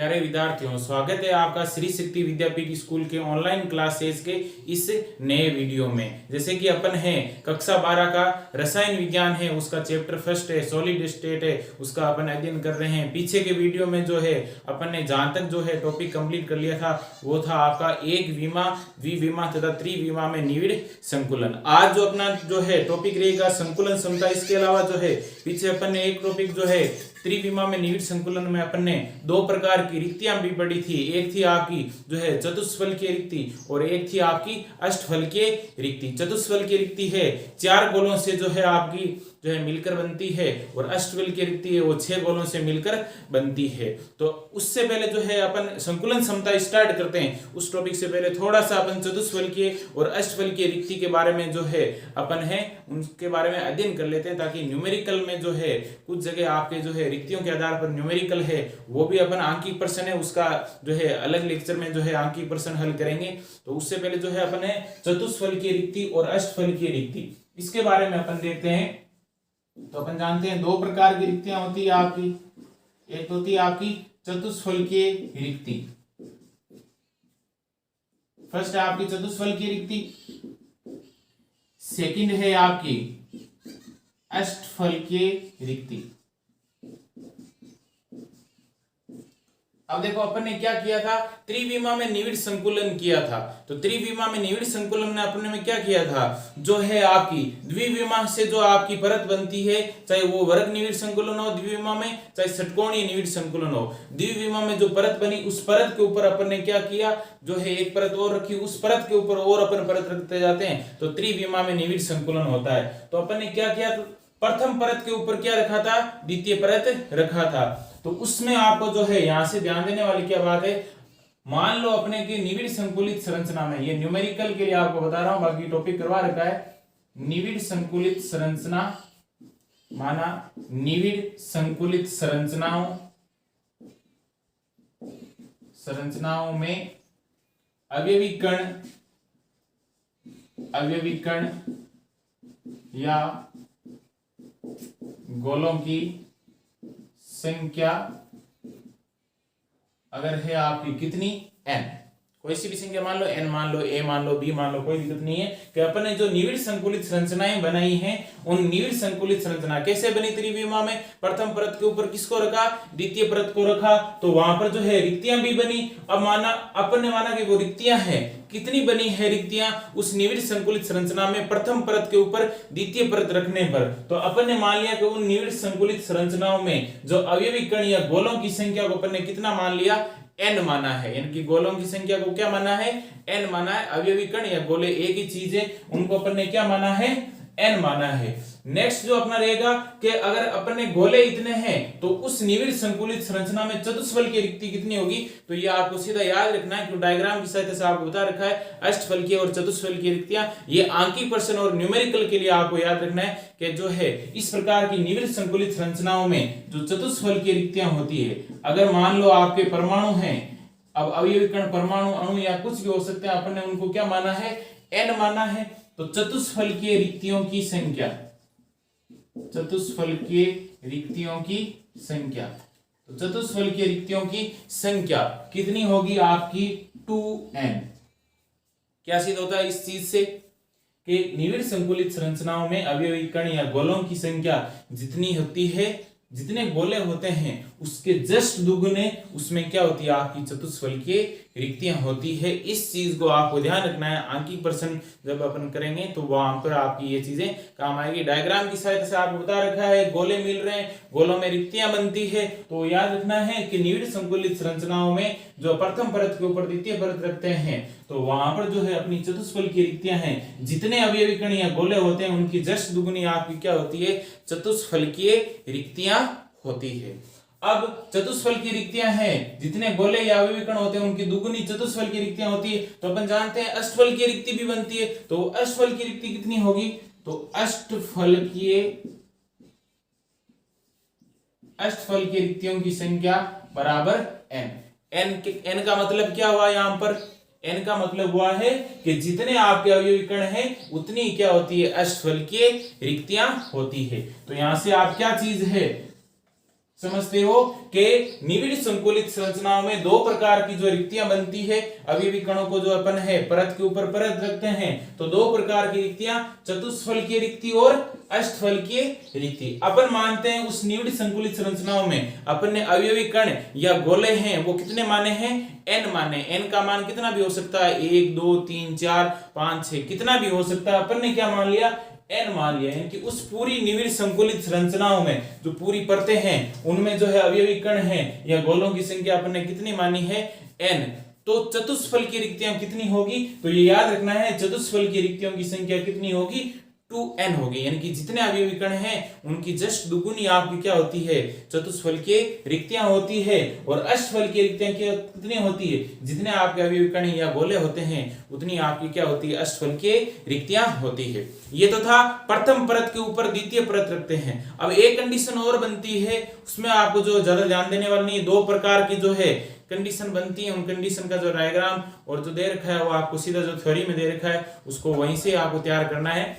प्यारे विद्यार्थियों, स्वागत है आपका श्री शक्ति विद्यापीठ स्कूल के ऑनलाइन क्लासेस के इस नए वीडियो में। जैसे कि अपन है कक्षा 12 का रसायन विज्ञान है, उसका चैप्टर फर्स्ट है सॉलिड स्टेट है, उसका अपन अध्ययन कर रहे हैं। पीछे के वीडियो में जो है अपन ने जहां तक जो है टॉपिक कंप्लीट कर लिया था वो था आपका एक विमा, द्विविमा तथा त्रिविमा में निविड़ संकुलन। आज जो अपना जो है टॉपिक रहेगा संकुलन क्षमता। इसके अलावा जो है पीछे अपन ने एक टॉपिक जो है त्रिविमा में निविड़ संकुलन में अपन ने दो प्रकार की रिक्तियां भी पढ़ी थी। एक थी आपकी जो है चतुष्फलकीय रिक्ति और एक थी आपकी अष्टफलकीय रिक्ति। चतुष्फलकीय रिक्ति है 4 गोलों से जो है आपकी जो है मिलकर बनती है और अष्टफलकीय रिक्ति है वो 6 गोलों से मिलकर बनती है। तो उससे पहले जो है अपन संकुलन क्षमता स्टार्ट करते हैं। उस टॉपिक से पहले थोड़ा सा अपन चतुष्फलकीय और अष्टफलकीय रिक्ति के बारे में जो है अपन है उनके बारे में अध्ययन कर लेते हैं, ताकि न्यूमेरिकल में जो है कुछ जगह आपके जो है रिक्तियों के आधार पर न्यूमेरिकल है वो भी अपन आंकिक प्रश्न है उसका जो है अलग लेक्चर में जो है आंकिक प्रश्न हल करेंगे। तो उससे पहले जो है अपन है चतुष्फलकीय रिक्ति और अष्टफलकीय रिक्ति इसके बारे में अपन देखते हैं। तो अपन जानते हैं 2 प्रकार की रिक्तियां होती है आपकी। एक होती है आपकी चतुष्फलकीय रिक्ति, फर्स्ट है आपकी चतुष्फलकीय रिक्ति, सेकंड है आपकी अष्टफलकीय रिक्ति। अब देखो अपन ने क्या किया था, त्रिविमा में निविड़ संकुलन किया था। तो त्रिविमा में निविड़ संकुलन में अपन ने क्या किया था, जो है आपकी द्विविमा से जो आपकी परत बनती है, चाहे वो वर्ग निविड़ संकुलन हो द्विविमा में, चाहे षटकोणीय निविड़ संकुलन हो। द्विविमा में जो परत बनी उस परत के ऊपर अपन ने क्या किया, जो है एक परत और रखी, उस परत के ऊपर और अपन परत रखते जाते हैं, तो त्रिविमा में निविड़ संकुलन होता है। तो अपन ने क्या किया, प्रथम परत के ऊपर क्या रखा था, द्वितीय परत रखा था। तो उसमें आपको जो है यहां से ध्यान देने वाली क्या बात है, मान लो अपने की निविड़ संकुलित संरचना में, ये न्यूमेरिकल के लिए आपको बता रहा हूं, बाकी टॉपिक करवा रखा है। निविड़ संकुलित संरचना माना निविड़ संकुलित संरचनाओं में अवयवी कण या गोलों की संख्या अगर है आपकी कितनी, n, कोई सी भी संख्या मान लो, n मान लो, a मान लो, b मान लो, कोई दिक्कत नहीं है। कि अपन ने जो निविड़ संकुलित संरचनाएं बनाई हैं उन निविड़ संकुलित संरचना कैसे बनी, त्रिविमा में प्रथम परत के ऊपर किसको रखा, द्वितीय परत को रखा, तो वहां पर जो है रिक्तियां भी बनी। अब माना अपन ने माना कि वो रिक्तियां हैं, कितनी बनी है रिक्तियां उस निविड़ संकुलित संरचना में प्रथम परत के ऊपर द्वितीय परत रखने पर। तो अपन ने मान लिया कि उन निविड़ संकुलित संरचनाओं में जो अवयवी कण या गोलों की संख्या को अपन ने कितना मान लिया, n माना है। यानी कि गोलों की संख्या को क्या माना है, n माना है। अवयवी कण या गोले एक ही चीज है, उनको अपन ने क्या माना है, n माना है। नेक्स्ट जो अपना रहेगा कि अगर अपन ने गोले इतने हैं तो उस निविड़ संकुलित संरचना में चतुष्फलकीय रिक्ति कितनी होगी, तो ये आपको सीधा याद रखना है, क्योंकि डायग्राम की सहायता से आपको बता रखा है अष्टफलकीय और चतुष्फलकीय रिक्तियां। ये आंकिक प्रश्न और न्यूमेरिकल के लिए आपको याद रखना है कि जो है इस प्रकार की निविड़ संकुलित संरचनाओं में जो चतुष्फलकीय रिक्तियां होती है, अगर मान लो आपके परमाणु हैं, अब अवयवी कण परमाणु अणु या कुछ भी हो सकते हैं, अपन ने उनको क्या माना है, n माना है। तो चतुष्फलकीय रिक्तियों की संख्या, चतुष्फलकीय रिक्तियों की संख्या, तो चतुष्फलकीय रिक्तियों की संख्या कितनी होगी आपकी, 2n। क्या सिद्ध होता है इस चीज से कि निविड़ संकुलित संरचनाओं में अवयवी कण या गोलों की संख्या जितनी होती है, जितने गोले होते हैं उसके जस्ट दुगुने उसमें क्या होती है, आपकी चतुष्फलकीय रिक्तियां होती है। इस चीज को आपको ध्यान रखना है, आंकिक प्रश्न जब अपन करेंगे तो वहां पर आपकी ये चीजें काम आएगी। डायग्राम की सहायता से आपको बता रखा है, गोले मिल रहे हैं, गोलों में रिक्तियां बनती है, तो याद रखना है कि निविड़ संकुलित संरचनाओं में जो प्रथम परत के ऊपर द्वितीय परत रखते हैं तो वहां पर जो है अपनी चतुष्फलकीय रिक्तियां हैं, जितने अवयवी कण या गोले होते हैं उनकी जस्ट दुगुनी आपकी क्या होती है, चतुष्फलकीय रिक्तियां होती है। अब चतुष्फलकीय रिक्तियां हैं, जितने गोले या अवयवी कण होते हैं उनकी दुगुनी चतुष्फलकीय रिक्तियां होती है। तो अपन जानते हैं अष्टफलकीय रिक्ति भी बनती है, तो अष्टफलकीय रिक्ति कितनी होगी, तो अष्टफलकीय रिक्तियों की संख्या बराबर n का मतलब क्या हुआ, यहां पर n का मतलब हुआ है कि जितने आपके अवयवी कण हैं उतनी क्या होती है, अष्टफलकीय रिक्तियां होती है। तो यहां से आप क्या चीज है, समझते हो कि निविड़ संकुलित संरचनाओं में दो प्रकार की जो रिक्तियां बनती है, अवयवी कणों को जो अपन है परत के ऊपर परत रखते हैं, तो दो प्रकार की रिक्तियां, चतुष्फलकीय रिक्ति और अष्टफलकीय रिक्ति। अपन मानते हैं उस निविड़ संकुलित संरचनाओं में अपन ने अवयवी कण या गोले हैं वो कितने माने हैं, n माने। n का मान कितना भी हो सकता है, 1 2 3 4 5 6 कितना भी हो सकता है। अपन ने क्या मान लिया, n मान लिया। यानी कि उस पूरी निविड़ संकुलित संरचनाओं में जो पूरी परतें हैं उनमें जो है अवयवी कण हैं या गोलों की संख्या अपन ने कितनी मानी है, n। तो चतुष्फल की रिक्तियां कितनी होगी, तो ये याद रखना है, चतुष्फल की रिक्तियों की संख्या कितनी होगी, 2n होगी। यानी कि जितने अवयवी कण हैं उनकी जस्ट दुगुनी आपकी क्या होती है, चतुष्फल की रिक्तियां होती है। और अष्टफल की रिक्तियां कितनी होती है, जितने आपके अवयवी कण या गोले होते हैं उतनी आपकी क्या होती है, अष्टफल की रिक्तियां होती है। ये तो था प्रथम परत के ऊपर द्वितीय परत रखते हैं। अब एक कंडीशन और बनती है, उसमें आपको जो ज्यादा ध्यान देने वाला नहीं, दो प्रकार की जो है कंडीशन बनती है। उन कंडीशन का जो डायग्राम और जो दे रखा है वो आपको सीधा जो थ्योरी में दे रखा है उसको वहीं से आपको तैयार करना है।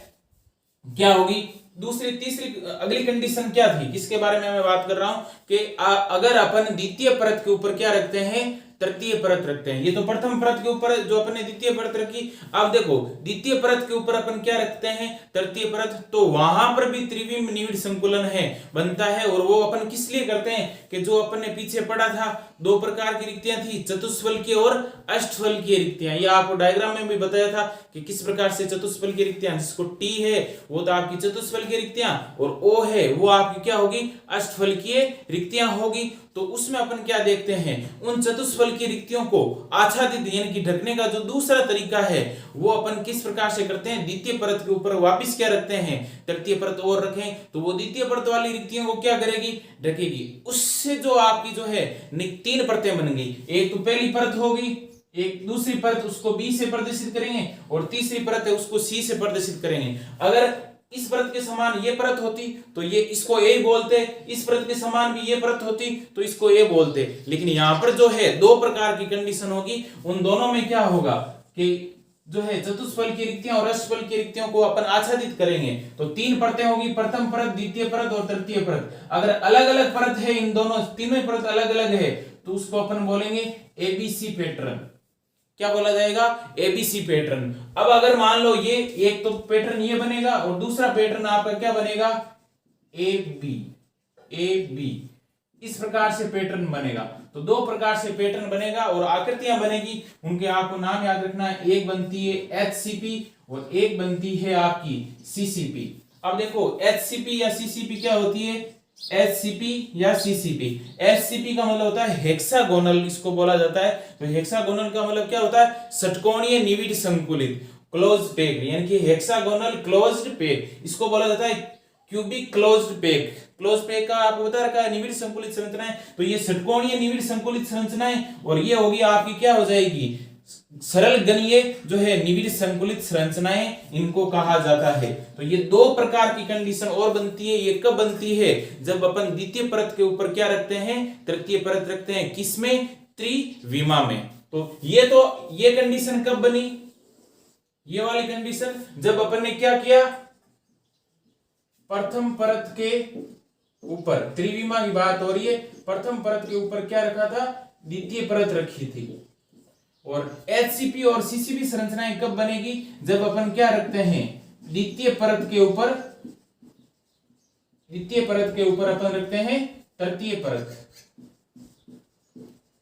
क्या होगी दूसरी तीसरी अगली कंडीशन क्या थी, किसके बारे में मैं बात कर रहा हूं कि अगर अपन द्वितीय परत के ऊपर क्या रखते हैं, तृतीय परत रखते हैं। ये तो प्रथम परत के ऊपर जो अपन ने द्वितीय परत रखी। अब देखो द्वितीय परत के ऊपर अपन क्या रखते हैं, तृतीय परत, तो वहां पर भी त्रिविम निविड़ संकुलन है बनता है। और वो अपन किस लिए करते हैं कि जो अपन ने पीछे पढ़ा था दो प्रकार की रिक्तियां थी, चतुष्फल की और अष्टफल की रिक्तियां। ये आपको डायग्राम में भी बताया था कि किस प्रकार से चतुष्फल की रिक्तियां, जिसको टी है वो तो आपकी चतुष्फल की रिक्तियां और ओ है वो आपकी क्या होगी, अष्टफल की रिक्तियां होगी। तो उसमें अपन क्या देखते हैं, उन चतुष्फल की रिक्तियों को आच्छादित यानी कि ढकने का जो दूसरा तरीका है वो अपन किस प्रकार से करते हैं, द्वितीय परत के ऊपर वापस क्या रखते हैं, तृतीय परत और रखें तो वो द्वितीय परत वाली रिक्तियों को क्या करेगी, ढकेगी। उससे जो आपकी जो है तीन परतें बन गई। एक तो पहली परत होगी, एक दूसरी परत उसको बी से प्रदर्शित करेंगे और तीसरी परत है उसको सी से प्रदर्शित करेंगे। अगर इस परत के समान ये परत होती तो ये इसको ए बोलते, इस परत के समान भी ये परत होती तो इसको ए बोलते। लेकिन यहां पर जो है दो प्रकार की कंडीशन होगी, उन दोनों में क्या होगा कि जो है चतुष्फल की रिक्तियां और अष्टफल की रिक्तियों को अपन आच्छादित करेंगे। तो तीन परतें होगी, प्रथम परत, द्वितीय परत और तृतीय परत। अगर अलग अलग परत है, इन दोनों तीनों परत अलग अलग है तो उसको अपन बोलेंगे एबीसी पैटर्न। क्या बोला जाएगा, एबीसी पैटर्न। अब अगर मान लो ये एक तो पैटर्न ये बनेगा और दूसरा पैटर्न आपका क्या बनेगा, ए बी, इस प्रकार से पैटर्न बनेगा। तो दो प्रकार से पैटर्न बनेगा और आकृतियां बनेगी, उनके आपको नाम याद रखना है। एक बनती है एचसीपी और एक बनती है आपकी सीसीपी। अब देखो एचसीपी या सीसीपी क्या होती है, एचसीपी या सीसीपी। एचसीपी का मतलब होता है हेक्सागोनल, इसको बोला जाता है। तो हेक्सागोनल का मतलब क्या होता है, षटकोणीय निविड़ संकुलित, क्लोज पैक, यानी कि हेक्सागोनल क्लोज्ड पैक, इसको बोला जाता है cubic closed pack. Close pack का आपको बता रखा है निविड़ संकुलित संरचनाएं, तो ये षटकोणीय निविड़ संकुलित संरचनाएं और ये होगी आपकी क्या हो जाएगी, सरल गणीय जो है निविड़ संकुलित संरचनाएं इनको कहा जाता है। तो ये दो प्रकार की कंडीशन और बनती है। ये कब बनती है, जब अपन द्वितीय परत के ऊपर क्या रखते हैं, तृतीय परत रखते हैं, किसमें, त्रिविमा में। तो ये कंडीशन कब बनी, ये वाली कंडीशन जब अपन ने क्या किया, प्रथम परत के ऊपर, त्रिविमा की बात हो रही है, प्रथम परत के ऊपर क्या रखा था, द्वितीय परत रखी थी। और एचसीपी और सीसीपी संरचनाएं कब बनेगी, जब अपन क्या रखते हैं, द्वितीय परत के ऊपर अपन रखते हैं तृतीय परत।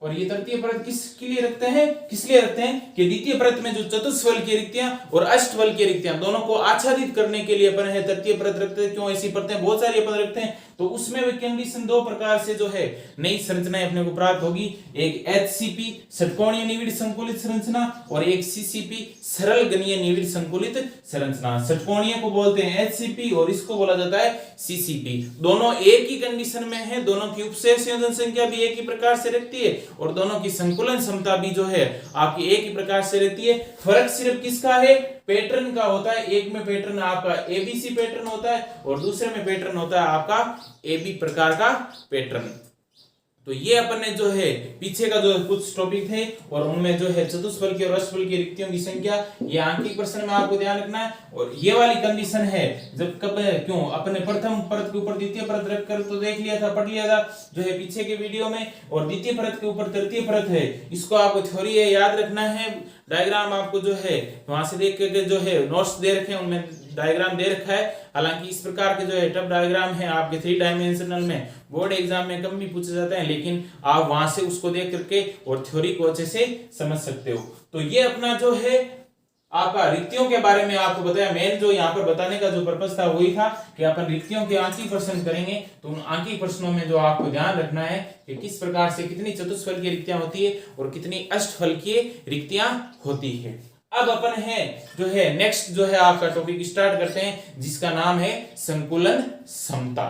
और ये तृतीय परत किसके लिए रखते हैं, किस लिए रखते हैं कि द्वितीय परत में जो चतुष्फल की रिक्तियां और अष्टफल की रिक्तियां दोनों को आच्छादित करने के लिए अपन है तृतीय परत रखते हैं। क्यों, ऐसी परतें बहुत सारी अपन रखते हैं। तो उसमें भी कंडीशन दो प्रकार से जो है नई संरचनाएं अपने को प्राप्त होगी, एक एचसीपी षटकोणीय निविड़ संकुलित संरचना और एक सीसीपी सरल गणीय निविड़ संकुलित संरचना। षटकोणीय को बोलते हैं एचसीपी और इसको बोला जाता है सीसीपी। दोनों एक ही कंडीशन में है, दोनों की उपशेष संयोजन संख्या भी एक ही प्रकार से रखती है और दोनों की संकुलन क्षमता भी जो है आपकी एक ही प्रकार से रहती है। फर्क सिर्फ किसका है, पैटर्न का होता है। एक में पैटर्न आपका एबीसी पैटर्न होता है और दूसरे में पैटर्न होता है आपका एबी प्रकार का पैटर्न। तो ये अपन ने जो है पीछे का जो कुछ टॉपिक थे और उनमें जो है चतुष्फलकीय और अष्टफलकीय रिक्तियों की संख्या, ये आंकिक प्रश्न में आपको ध्यान रखना है। और ये वाली कंडीशन है जब कब क्यों अपने प्रथम परत के ऊपर द्वितीय परत रखकर तो देख लिया था, पढ़ लिया था जो है पीछे के वीडियो में, और द्वितीय परत के ऊपर तृतीय परत है, इसको आपको थ्योरी है याद रखना है। डायग्राम आपको जो है वहां से देख के जो है नोट्स दे रखे हैं, उनमें डायग्राम दे रखा है। हालांकि इस प्रकार के जो है टफ डायग्राम है आपके 3 डायमेंशनल में बोर्ड एग्जाम में कम भी पूछे जाते हैं, लेकिन आप वहां से उसको देख करके और थ्योरी को अच्छे से समझ सकते हो। तो ये अपना जो है आपका रिक्तियों के बारे में आपको बताया। मेन जो यहाँ पर बताने का जो पर्पस था वही था कि अपन रिक्तियों के आंकिक प्रश्न करेंगे, तो उन आंकिक प्रश्नों में जो आपको ध्यान रखना है कि किस प्रकार से कितनी चतुष्फलकीय रिक्तियां होती है और कितनी अष्टफलकीय रिक्तियां होती है। अब अपन है जो है नेक्स्ट जो है आपका टॉपिक स्टार्ट करते हैं, जिसका नाम है संकुलन समता।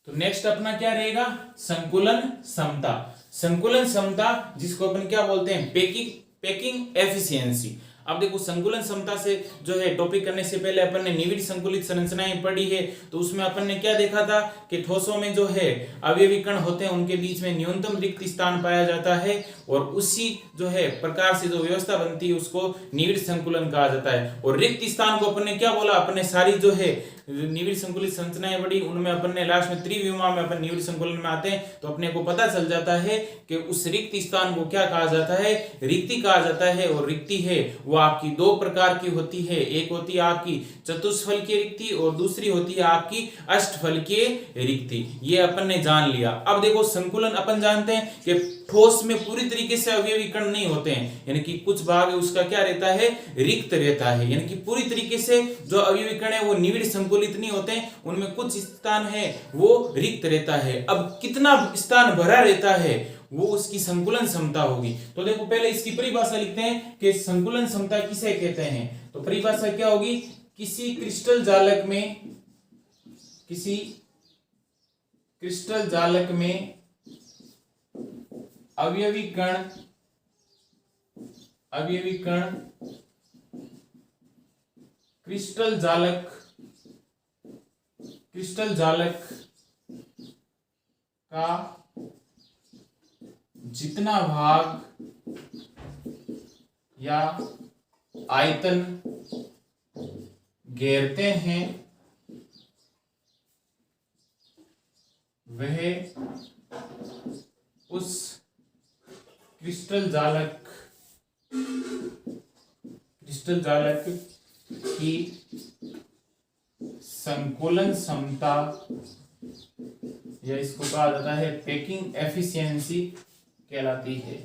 तो नेक्स्ट अपना क्या रहेगा, संकुलन समता। संकुलन समता जिसको अपन क्या बोलते हैं, पैकिंग एफिशिएंसी। अब देखो संकुलन समता से जो है टॉपिक करने से पहले अपन ने निविड़ संकुलित संरचनाएं पढ़ी है, तो उसमें अपन ने क्या देखा था कि ठोसों में जो है अवयवी कण होते हैं उनके बीच में न्यूनतम रिक्त स्थान पाया जाता है, और उसी जो है प्रकार से जो व्यवस्था बनती है उसको निविड़ संकुलन कहा जाता है। और रिक्त स्थान को अपन ने क्या बोला, अपन ने सारी जो है निविड़ संकुलित संरचनाएं पढ़ी, उनमें अपन ने लास्ट में त्रिविमा में अपन निविड़ संकुलन में आते हैं, तो अपने को पता चल जाता है कि उस रिक्त स्थान को क्या कहा जाता है, रिक्ति कहा जाता है। और रिक्ति है वो आपकी 2 प्रकार की होती है, एक होती है आपकी चतुष्फलकीय रिक्ति और दूसरी होती है आपकी अष्टफलकीय रिक्ति। ये अपन ने जान लिया। अब देखो संकुलन अपन जानते हैं कि ठोस में पूरी तरीके से अवयवी कण नहीं होते हैं, यानी कि कुछ भाग उसका क्या रहता है, रिक्त रहता है, यानी कि पूरी तरीके से जो अवयवी कण है वो निविड़ संकुलित नहीं होते हैं, उनमें कुछ स्थान है वो रिक्त रहता है। अब कितना स्थान भरा रहता है वो उसकी संकुलन क्षमता होगी। तो देखो पहले इसकी परिभाषा लिखते हैं कि संकुलन क्षमता किसे कहते हैं। तो परिभाषा क्या होगी, किसी क्रिस्टल जालक में अवयवी कण क्रिस्टल जालक का जितना भाग या आयतन घेरते हैं वह उस क्रिस्टल जालक की संकुलन क्षमता, या इसको कहा जाता है पैकिंग एफिशिएंसी कहलाती है।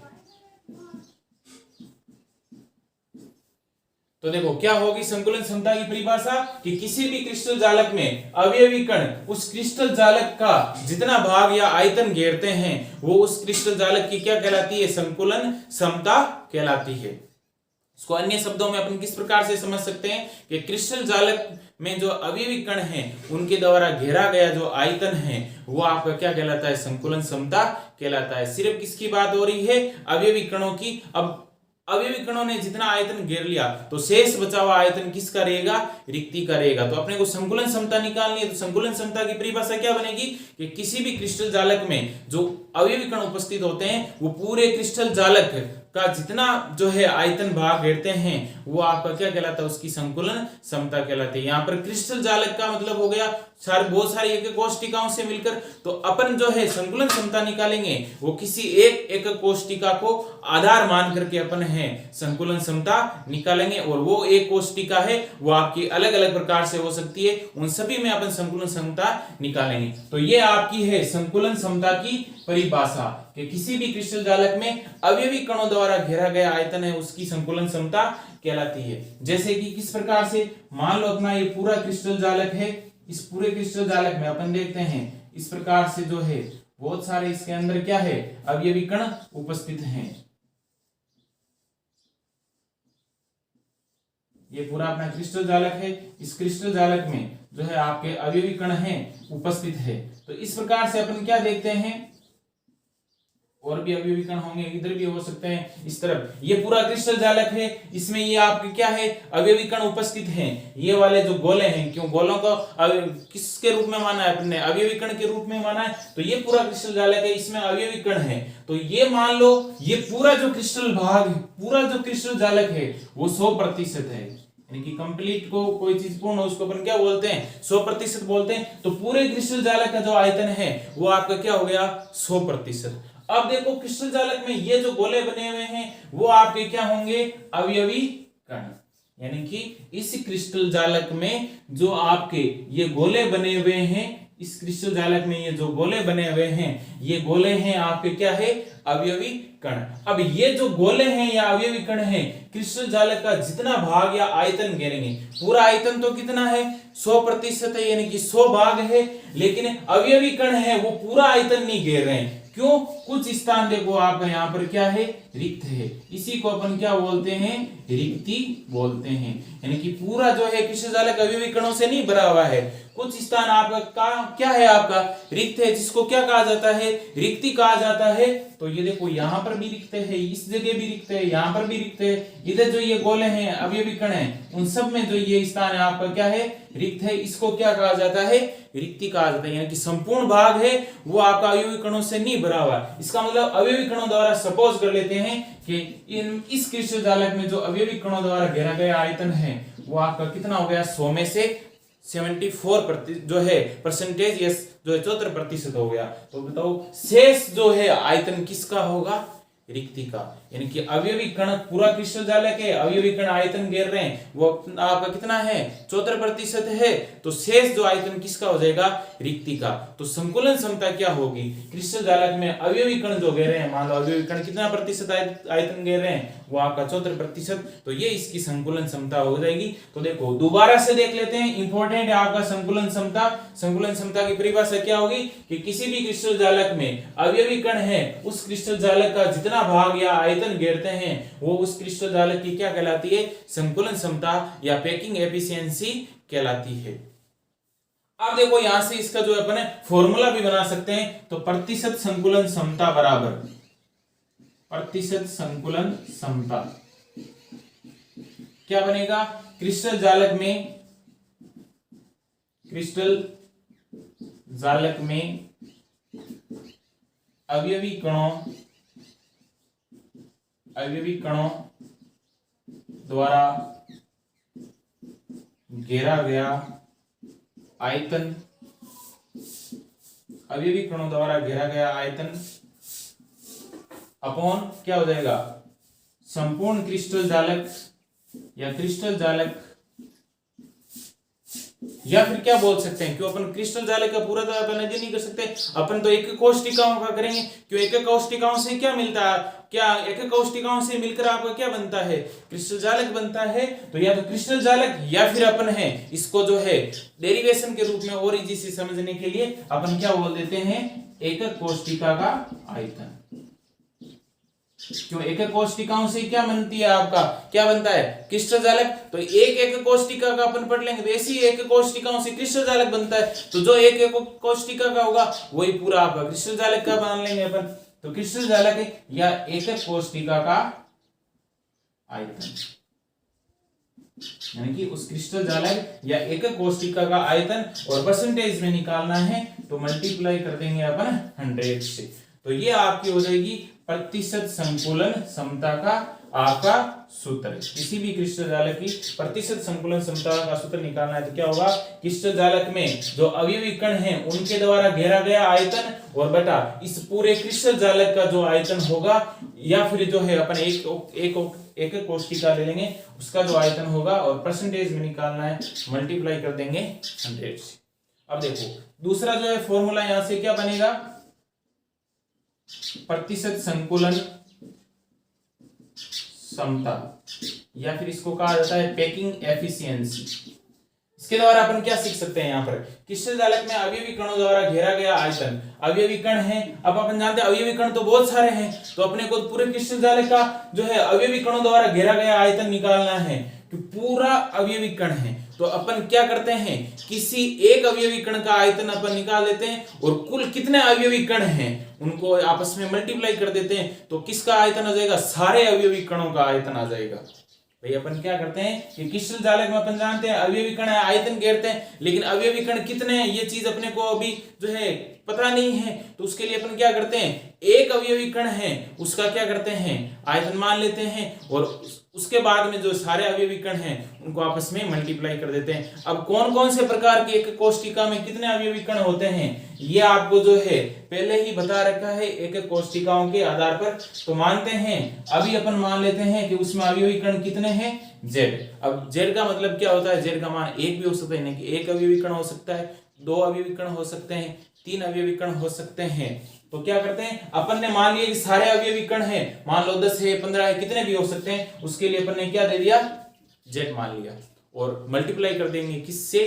तो देखो क्या होगी संकुलन क्षमता की परिभाषा, कि किसी भी क्रिस्टल जालक में अवयवी कण उस क्रिस्टल जालक का जितना भाग या आयतन घेरते हैं वो उस क्रिस्टल जालक की क्या कहलाती है, संकुलन क्षमता कहलाती है। इसको अन्य शब्दों में अपन किस प्रकार से समझ सकते हैं कि क्रिस्टल जालक में जो अवयवी कण हैं उनके द्वारा घेरा गया जो आयतन है वो आपका क्या कहलाता है, संकुलन क्षमता कहलाता है। सिर्फ किसकी बात हो रही है, अवयवी कणों की। अब अवयवी कणों ने जितना आयतन घेर लिया तो शेष बचा हुआ आयतन किसका रहेगा, रिक्ति का रहेगा। तो अपने को संकुलन क्षमता निकालनी है। तो संकुलन क्षमता की परिभाषा क्या बनेगी कि किसी भी क्रिस्टल जालक में जो अवयवी कण उपस्थित होते हैं वो पूरे क्रिस्टल जालक का जितना जो है आयतन भाग घेरते हैं वो आपका क्या कहलाता है, उसकी संकुलन क्षमता कहलाती है। यहाँ पर क्रिस्टल जालक का मतलब हो गया बहुत सारी एक कोशिकाओं से मिलकर। तो अपन जो है संकुलन क्षमता निकालेंगे वो किसी एक कोशिका को आधार मान करके अपन है संकुलन क्षमता निकालेंगे, और वो एक कोशिका है वो आपकी अलग अलग प्रकार से हो सकती है, उन सभी में अपन संकुलन क्षमता निकालेंगे। तो ये आपकी है संकुलन क्षमता की परिभाषा कि किसी भी क्रिस्टल जालक में अवयवी कणों द्वारा घेरा गया आयतन है उसकी संकुलन क्षमता कहलाती है। जैसे कि किस प्रकार से, मान लो अपना ये पूरा क्रिस्टल जालक है, इस पूरे क्रिस्टल जालक में अपन देखते हैं इस प्रकार से जो है बहुत सारे इसके अंदर क्या है, अवयवी कण उपस्थित हैं। ये पूरा अपना क्रिस्टल जालक है, इस क्रिस्टल जालक में जो है आपके अवयवी कण हैं उपस्थित है। तो इस प्रकार से अपन क्या देखते हैं और भी अवयवी कण होंगे, इधर भी हो सकते हैं इस तरफ। ये पूरा क्रिस्टल जालक है, इसमें ये आपके क्या है, अवयवी कण उपस्थित हैं। ये वाले जो गोले हैं, क्यों गोलों को किसके रूप में माना है अपने, अवयवी कण के रूप में माना है, तो ये पूरा क्रिस्टल जालक है, इसमें अवयवी कण है। तो ये मान लो ये पूरा जो क्रिस्टल भाग है, पूरा जो क्रिस्टल जालक है वो 100% है, यानी कि कंप्लीट को कोई चीज पूर्ण हो उसको अपन क्या बोलते हैं, 100% बोलते हैं। तो पूरे क्रिस्टल जालक का जो आयतन है वो आपका क्या हो गया, 100%। अब देखो क्रिस्टल जालक में ये जो गोले बने हुए हैं वो आपके क्या होंगे, अवयवी कण, यानी कि इस क्रिस्टल जालक में जो आपके ये गोले बने हुए हैं, इस क्रिस्टल जालक में ये जो गोले बने हुए हैं, ये गोले हैं आपके क्या है, अवयवी कण। अब ये जो गोले हैं या अवयवी कण हैं, क्रिस्टल जालक का जितना भाग या आयतन घेरेंगे, पूरा आयतन तो कितना है, 100% है, यानी कि 100 भाग है, लेकिन अवयवी कण है वो पूरा आयतन नहीं घेर रहे हैं। क्यों, कुछ स्थान देखो आपका यहाँ पर क्या है, रिक्त है, इसी को अपन क्या बोलते हैं, रिक्ति बोलते हैं। यानी कि पूरा जो है क्रिस्टल जालक अवयवी कणों से नहीं भरा हुआ है, कुछ स्थान आपका क्या है, आपका रिक्त है, जिसको क्या कहा जाता है, रिक्ति कहा जाता है। तो ये देखो यहाँ पर भी रिक्त है, इस जगह भी रिक्त है, यहाँ पर भी रिक्त है, इधर जो ये गोले हैं अवयवी कण हैं उन सब में जो ये स्थान है आपका क्या है, रिक्त है, इसको क्या कहा जाता है, रिक्ति कहा जाता है। यानी कि संपूर्ण भाग है वो आपका अवयवी कणों से नहीं भरा हुआ। इसका मतलब अवयवी कणों द्वारा सपोज कर लेते हैं कि इस क्रिस्टल जालक में जो अवयवी कणों द्वारा घेरा गया आयतन है वो आपका कितना हो गया, 100 में से 74% जो है परसेंटेज, यस जो है 74% हो गया। तो बताओ शेष जो है आयतन किसका होगा, रिक्ति का। यानी कि अवयवी कण पूरा क्रिस्टल जालक है, अवयवी कण आयतन घेर रहे हैं, वो आपका कितना है, 74% है। तो शेष जो आयतन किसका हो जाएगा, रिक्ति का। तो संकुलन क्षमता क्या होगी, क्रिस्टल जालक में अवयवी कण जो घेर रहे हैं, मान लो अवयवी कण कितना प्रतिशत आयतन घेर रहे हैं, वो आपका 74%, तो ये इसकी संकुलन क्षमता हो जाएगी। तो देखो दोबारा से देख लेते हैं, इंपॉर्टेंट है आपका संकुलन क्षमता। संकुलन क्षमता की परिभाषा क्या होगी कि किसी भी क्रिस्टल जालक में अवयवी कण है, उस क्रिस्टल जालक का जितना भाग या आयतन घेरते हैं वो उस क्रिस्टल जालक की क्या कहलाती है, संकुलन क्षमता या पैकिंग एफिशिएंसी कहलाती है। अब देखो यहां से इसका जो अपन फॉर्मूला भी बना सकते हैं। तो प्रतिशत संकुलन क्षमता बराबर प्रतिशत संकुलन क्षमता क्या बनेगा, क्रिस्टल जालक में अवयवी कणों द्वारा घेरा गया आयतन, अवयवी कणों द्वारा घेरा गया आयतन अपॉन क्या हो जाएगा, संपूर्ण क्रिस्टल जालक या क्रिस्टल जालक, या फिर क्या बोल सकते हैं, क्यों अपन क्रिस्टल जालक का पूरा तो अपन नहीं कर सकते, अपन तो एक कोष्टिकाओं का करेंगे। क्यों, एक कोष्टिकाओं से क्या मिलता है, क्या एक कोष्टिकाओं से मिलकर आपका क्या बनता है, क्रिस्टल जालक बनता है। तो या तो क्रिस्टल जालक या फिर अपन है इसको जो है डेरिवेशन के रूप में और इजी से समझने के लिए अपन क्या बोल देते हैं, एक कोष्टिका का आयतन। क्यों, एक कोष्टिकाओं से क्या बनती है, आपका क्या बनता है, क्रिस्टल जालक। तो एक कोष्टिका का अपन पढ़ लेंगे, तो ऐसी एक कोष्टिकाओं से क्रिस्टल जालक बनता है। तो जो एक कोष्टिका का होगा वही पूरा आपका क्रिस्टल जालक का मान लेंगे अपन। तो क्रिस्टल जालक है या एक कोष्टिका का आयतन, यानी कि उस क्रिस्टल जालक या एक कोष्टिका का आयतन, और परसेंटेज में निकालना है तो मल्टीप्लाई कर देंगे अपन 100 से। तो ये आपकी हो जाएगी प्रतिशत संकुलन क्षमता का आपका सूत्र। किसी भी क्रिस्टल जालक की प्रतिशत संकुलन क्षमता का सूत्र निकालना है तो क्या होगा, क्रिस्टल जालक में जो अवयवी कण हैं उनके द्वारा घेरा गया आयतन और बटा इस पूरे क्रिस्टल जालक का जो आयतन होगा, या फिर जो है अपन एक कोष्टिका ले लेंगे उसका जो आयतन होगा, और परसेंटेज में निकालना है मल्टीप्लाई कर देंगे 100 से। अब देखो दूसरा जो है फॉर्मूला यहां से क्या बनेगा, प्रतिशत संकुलन क्षमता, या फिर इसको कहा जाता है पैकिंग एफिशिएंसी। इसके द्वारा अपन क्या सीख सकते हैं, यहाँ पर क्रिस्टल जालक में अवयवी कणों द्वारा घेरा गया आयतन, अवयवी कण है। अब अपन जानते हैं अवयवी कण तो बहुत सारे हैं, तो अपने को पूरे क्रिस्टल जालक का जो है अवयवी कणों द्वारा घेरा गया आयतन निकालना है कि पूरा अवयवी कण है तो अपन क्या करते हैं, किसी एक अवयवी कण का आयतन अपन निकाल लेते हैं और कुल कितने अवयवी कण हैं उनको आपस में मल्टीप्लाई कर देते हैं, तो किसका आयतन आ जाएगा, सारे अवयवी कणों का आयतन आ जाएगा। भाई अपन क्या करते हैं कि क्रिस्टल जालक में अपन जानते हैं अवयवी कण है, आयतन घेरते हैं, लेकिन अवयवी कण कितने हैं ये चीज अपने को अभी जो है पता नहीं है, तो उसके लिए अपन क्या करते हैं, एक अवयवी कण है उसका क्या करते हैं, आयतन मान लेते हैं और उसके बाद में जो सारे अवयवी कण हैं उनको आपस में मल्टीप्लाई कर देते हैं। अब कौन कौन से प्रकार की एक कोष्टिका में कितने अवयवी कण होते हैं ये आपको जो है पहले ही बता रखा है एक एक कोष्टिकाओं के आधार पर। तो मानते हैं, अभी अपन मान लेते हैं कि उसमें अवयवी कण कितने हैं, जेड। अब जेड का मतलब क्या होता है, जेड का मान एक भी हो सकता है, यानी कि एक अवयवी कण हो सकता है, दो अवयवी कण हो सकते हैं, तीन अवयवी कण हो सकते हैं। तो क्या करते हैं, अपन ने मान लिया कि सारे अवयवी कण हैं, मान लो 10 है 15 है, कितने भी हो सकते हैं, उसके लिए अपन ने क्या दे दिया, जेड मान लिया और मल्टीप्लाई कर देंगे किससे,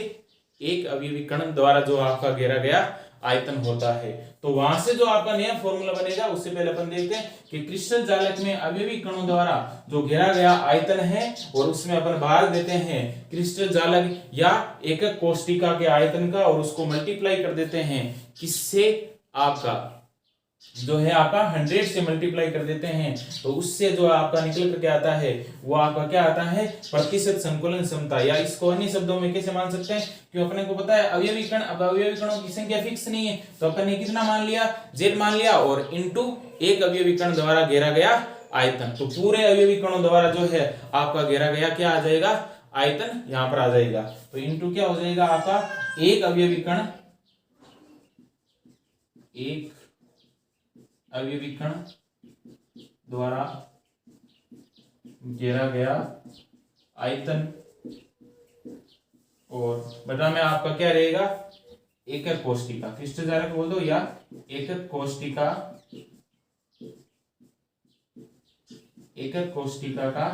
एक अवयवी कण द्वारा जो आपका घेरा गया आयतन होता है। तो वहां से जो आपका नया फॉर्मूला बनेगा उससे पहले अपन देखते हैं कि क्रिस्टल जालक में अवयवी कणों द्वारा जो घेरा गया आयतन है और उसमें अपन भाग देते हैं क्रिस्टल जालक या एकक कोष्टिका के आयतन का और उसको मल्टीप्लाई कर देते हैं किससे, आपका जो है आपका 100 से मल्टीप्लाई कर देते हैं, तो उससे जो आपका निकल करके आता है वो आपका क्या आता है, प्रतिशत संकुलन क्षमता। या इसको अन्य शब्दों में कैसे मान सकते हैं, क्योंकि अपने को पता है अवयवी कण, अब अवयवी कणों की संख्या फिक्स नहीं है, तो अपन ने कितना मान लिया, जेड मान लिया और इनटू एक अवयवी कण द्वारा घेरा गया आयतन। तो पूरे अवयवी कणों द्वारा जो है आपका घेरा गया क्या आ जाएगा, आयतन यहाँ पर आ जाएगा। तो इनटू क्या हो जाएगा आपका, एक अवयवी कण, एक अवयवी कण द्वारा घेरा गया आयतन और बटा में आपका क्या रहेगा, एकक कोष्टिका, क्रिस्टल जालक बोल दो या एकक कोष्टिका, एकक कोष्टिका का